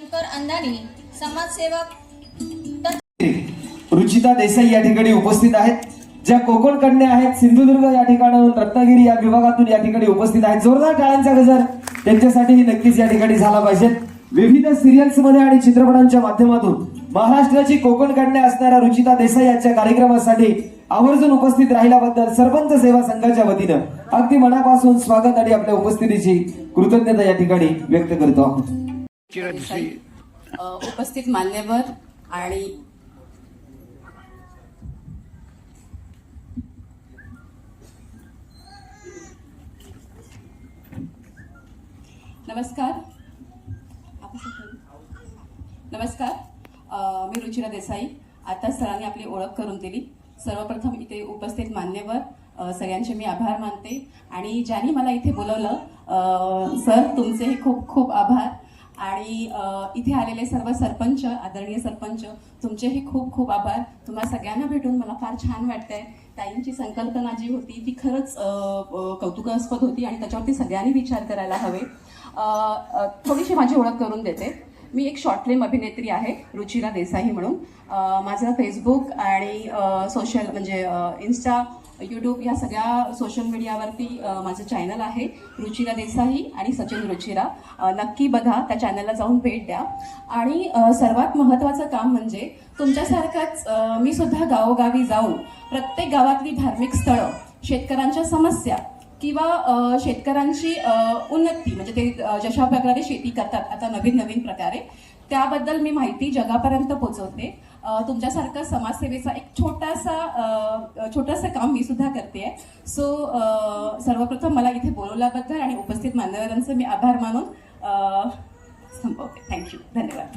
शंकर अंधानी समाजसेवक रुचिता देसाई या ठिकाणी उपस्थित आहेत, ज्या कोकण कन्या आहेत, सिंधुदुर्ग या ठिकाणाहून, रत्नागिरी या विभागातून या ठिकाणी उपस्थित आहेत. जोरदार टाळ्यांचा गजर त्यांच्यासाठीही नक्कीच या ठिकाणी झाला पाहिजे. विविध सिरियल्स मध्ये आणि चित्रपटांच्या माध्यमातून महाराष्ट्राची कोकण कन्या असणाऱ्या रुचिता देसाई यांच्या कार्यक्रमासाठी आवर्जून उपस्थित राहिल्याबद्दल सरपंच सेवा संघाच्या वतीनं अगदी मनापासून स्वागत आणि आपल्या उपस्थितीची कृतज्ञता या ठिकाणी व्यक्त करतो आहोत. उपस्थित मान्यवर आणि नमस्कार. मी रुचिरा देसाई. आता सरांनी आपली ओळख करून दिली. सर्वप्रथम इथे उपस्थित मान्यवर सगळ्यांचे मी आभार मानते आणि ज्यांनी मला इथे बोलवलं सर तुमचेही खूप खूप आभार. आणि इथे आलेले सर्व सरपंच, आदरणीय सरपंच, तुमचेही खूप खूप आभार. तुम्हा सगळ्यांना भेटून मला फार छान वाटतंय. ताईंची संकल्पना जी होती ती खरंच कौतुकास्पद होती आणि त्याच्यावरती सगळ्यांनी विचार करायला हवे. थोडीशी माझी ओळख करून देते. मी एक शॉर्ट फिल्म अभिनेत्री आहे, रुचिरा देसाई म्हणून. माझं फेसबुक आणि सोशल म्हणजे इन्स्टा, यूट्यूब या सगळ्या सोशल मीडियावरती माझं चॅनल आहे रुचिरा देसाई आणि सचिन रुचिरा. नक्की बघा, त्या चॅनलला जाऊन भेट द्या. आणि सर्वात महत्त्वाचं काम म्हणजे तुमच्यासारखाच मी सुद्धा गावोगावी जाऊन प्रत्येक गावातली धार्मिक स्थळं, शेतकऱ्यांच्या समस्या किंवा शेतकऱ्यांची उन्नती म्हणजे ते जशा प्रकारे शेती करतात आता नवीन नवीन प्रकारे, त्याबद्दल मी माहिती जगापर्यंत पोहोचवते. तुमच्यासारखं समाजसेवेचा एक छोटंसं काम मी सुद्धा करते. सो सर्वप्रथम मला इथे बोलवल्याबद्दल आणि उपस्थित मान्यवरांचे मी आभार मानून संपवते. थँक्यू, धन्यवाद.